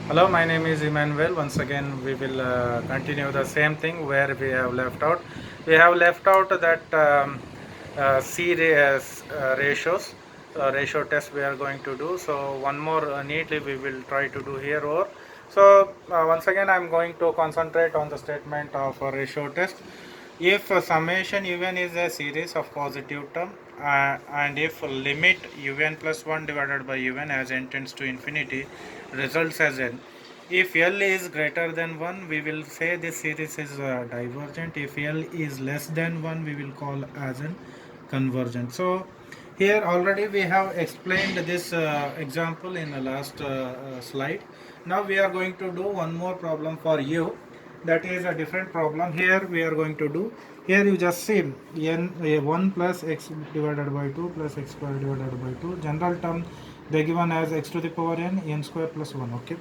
Hello, my name is Emmanuel. Once again, we will continue the same thing where we have left out. We have left out that ratios, ratio test we are going to do. So one more neatly we will try to do here. Or so once again, I am going to concentrate on the statement of a ratio test. If summation un is a series of positive term and if limit un plus 1 divided by un as n tends to infinity results as n. If L is greater than 1, we will say this series is divergent. If L is less than 1, we will call as an convergent. So here already we have explained this example in the last slide. Now we are going to do one more problem for you. That is a different problem. Here we are going to do. Here you just see n 1 plus x divided by 2 plus x square divided by 2. General term they given as x to the power n square plus 1. Okay,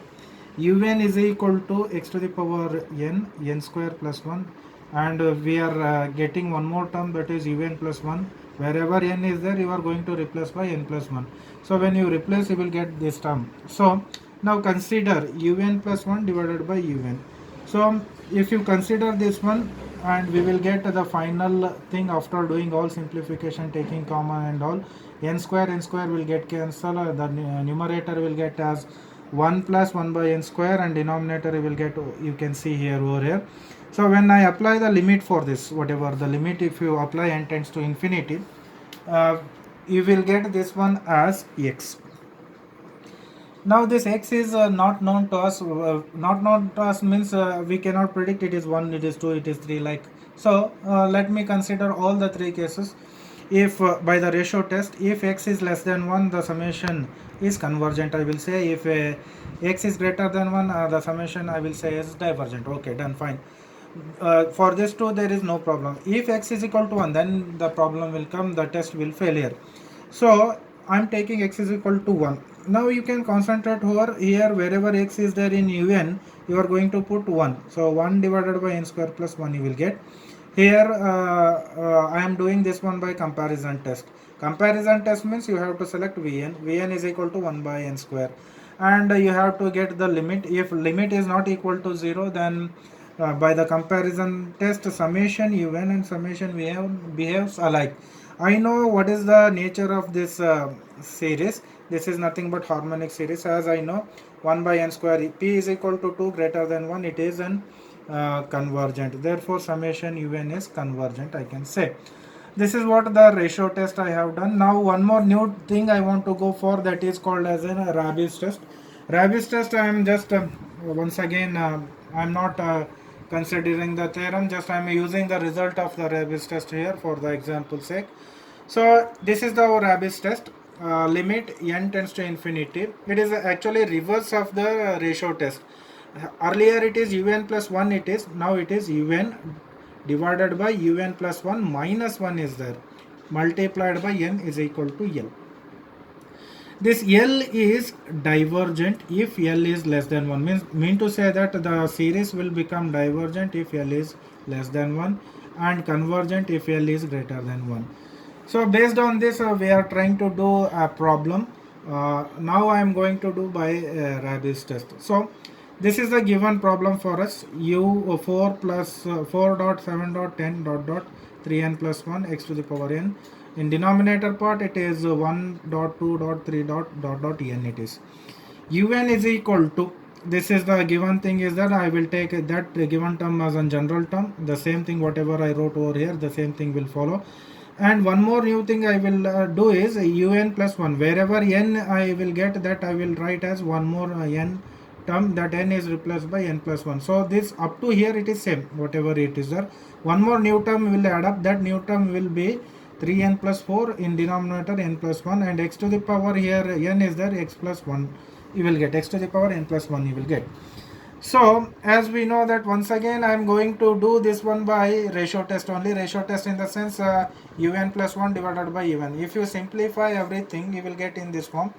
un is equal to x to the power n square plus 1, and we are getting one more term, that is un plus 1. Wherever n is there, you are going to replace by n plus 1. So when you replace, you will get this term. So now consider un plus 1 divided by un. So if you consider this one, and we will get the final thing after doing all simplification, taking common and all, n square will get cancelled. The numerator will get as 1 plus 1 by n square, and denominator you will get, you can see here over here. So when I apply the limit for this, whatever the limit, if you apply n tends to infinity, uh, you will get this one as x. Now this x is not known to us. Not known to us means we cannot predict it is 1, it is 2, it is 3, like so. Let me consider all the three cases. If by the ratio test, if x is less than 1, the summation is convergent, I will say. If x is greater than 1, the summation I will say is divergent. Okay, done, fine. For this two there is no problem. If x is equal to 1, then the problem will come, the test will fail here. So I'm taking x is equal to 1. Now you can concentrate over here. Wherever x is there in un, you are going to put 1. So 1 divided by n square plus 1 you will get. Here I am doing this one by comparison test. Comparison test means you have to select vn. Vn is equal to 1 by n square, and you have to get the limit. If limit is not equal to 0, then by the comparison test, summation un and summation vn behaves alike. I know what is the nature of this series. This is nothing but harmonic series. As I know, 1 by n square, p is equal to 2 greater than 1, it is an convergent. Therefore summation un is convergent, I can say. This is what the ratio test I have done. Now one more new thing I want to go for, that is called as a Rabi's test. Rabi's test, I am just once again I am not considering the theorem, just I am using the result of the Rabi's test here for the example sake. So this is the Rabi's test. Limit n tends to infinity. It is actually reverse of the ratio test. Earlier it is un plus 1, it is, now it is un divided by un plus 1 minus 1 is there, multiplied by n is equal to L. This L is divergent if L is less than 1. Mean to say that the series will become divergent if L is less than 1, and convergent if L is greater than 1. So based on this, we are trying to do a problem. Now I am going to do by Rabi's test. So this is the given problem for us. U4 plus 4 dot 7 dot 10 dot dot 3n plus 1 x to the power n. In denominator part, it is 1 dot 2 dot 3 dot dot dot n. It is un is equal to, this is the given thing, is that I will take that given term as a general term. The same thing whatever I wrote over here, the same thing will follow. And one more new thing I will do is un plus 1. Wherever n I will get, that I will write as one more n term, that n is replaced by n plus 1. So this up to here it is same, whatever it is there. One more new term will add up, that new term will be 3n plus 4, in denominator n plus 1, and x to the power, here n is there, x plus 1 you will get, x to the power n plus 1 you will get. So as we know that, once again I am going to do this one by ratio test only. Ratio test in the sense un plus 1 divided by un. If you simplify everything, you will get in this form.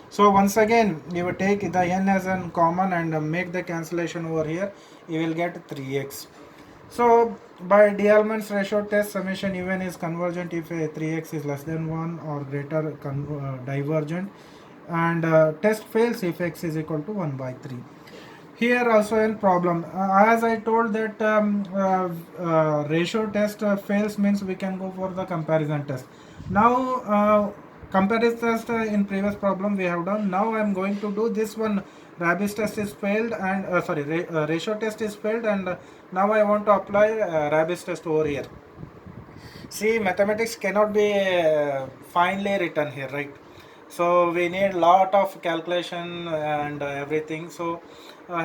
So once again you will take the n as a common and make the cancellation over here, you will get 3x. So by D'Alembert ratio test, summation un is convergent if 3x is less than 1 or greater, divergent, and test fails if x is equal to 1 by 3. Here also in problem, as I told that ratio test fails means we can go for the comparison test. Now comparison test in previous problem we have done. Now I am going to do this one. Rabbit test is failed and ratio test is failed, and now I want to apply rabbit test over here. See, mathematics cannot be finely written here, right? So we need lot of calculation and everything. So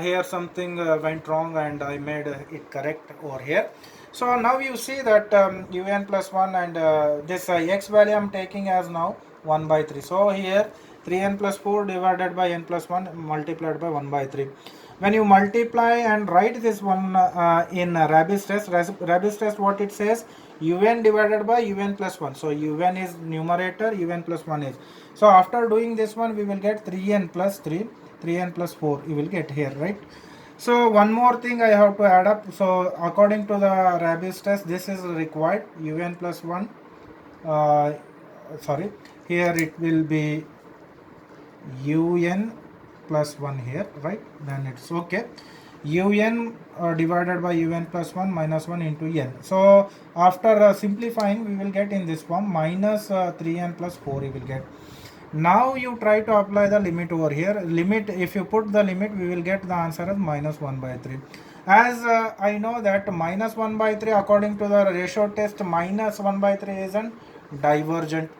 here something went wrong and I made it correct over here. So now you see that un plus 1 and this x value I am taking as now 1 by 3. So here 3n plus 4 divided by n plus 1 multiplied by 1 by 3. When you multiply and write this one in Rabbit's test, what it says, un divided by un plus 1. So un is numerator, un plus 1 is. So after doing this one, we will get 3n plus 3, 3n plus 4, you will get here, right? So one more thing I have to add up. So according to the Rabbit's test, this is required, un plus 1. Here it will be un plus 1 here, right? Then it's okay. Un divided by un plus 1 minus 1 into n. So after simplifying, we will get in this form minus 3n plus 4 you will get. Now you try to apply the limit over here. Limit, if you put the limit, we will get the answer as minus 1 by 3. As I know that minus 1 by 3 according to the ratio test, minus 1 by 3 is an divergent.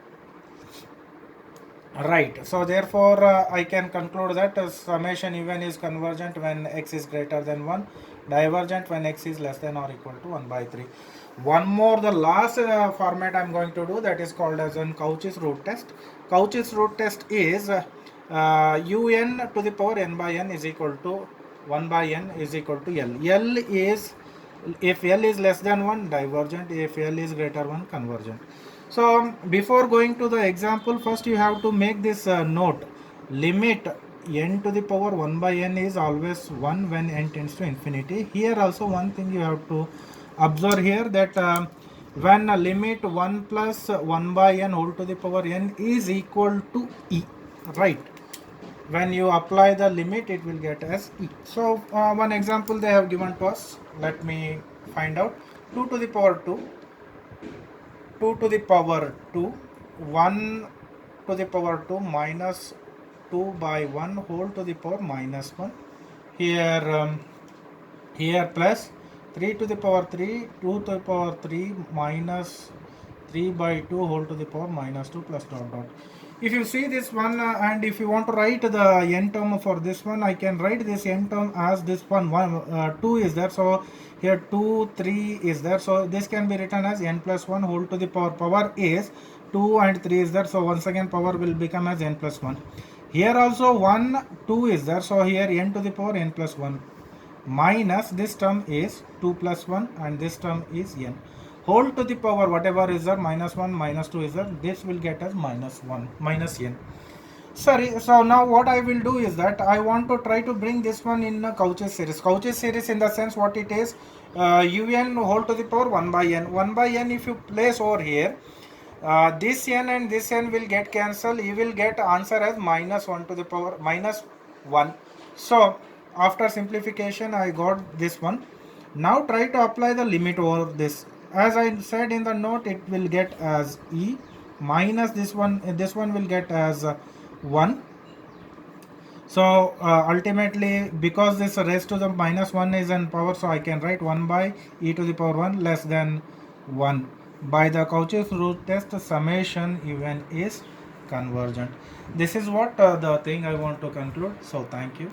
Right, so therefore I can conclude that summation even is convergent when x is greater than 1, divergent when x is less than or equal to 1 by 3. One more, the last format I am going to do, that is called as an Cauchy's root test. Cauchy's root test is un to the power n by n is equal to 1 by n is equal to L. L is, if L is less than 1, divergent, if L is greater 1, convergent. So before going to the example, first you have to make this note. Limit n to the power 1 by n is always 1 when n tends to infinity. Here also one thing you have to observe here, that when limit 1 plus 1 by n whole to the power n is equal to e, right? When you apply the limit, it will get as e. So one example they have given to us. Let me find out. 2 to the power 2, 2 to the power 2, 1 to the power 2 minus 2 by 1 whole to the power minus 1. Here plus 3 to the power 3, 2 to the power 3 minus 3 by 2 whole to the power minus 2 plus dot dot. If you see this one and if you want to write the n term for this one, I can write this n term as this one, 2 is there. So here 2, 3 is there. So this can be written as n plus 1 whole to the power is 2 and 3 is there. So once again power will become as n plus 1. Here also 1, 2 is there. So here n to the power n plus 1 minus this term is 2 plus 1 and this term is n. Whole to the power whatever is there, minus 1, minus 2 is there, this will get as minus 1, minus n. Sorry, so now what I will do is that I want to try to bring this one in a Cauchy's series. Cauchy's series in the sense what it is, un whole to the power 1 by n. 1 by n if you place over here, this n and this n will get cancelled. You will get answer as minus 1 to the power minus 1. So after simplification I got this one. Now try to apply the limit over this. As I said in the note, it will get as e minus this one will get as 1. So ultimately, because this raised to the minus 1 is in power, so I can write 1 by e to the power 1 less than 1. By the Cauchy's root test, summation even is convergent. This is what the thing I want to conclude. So thank you.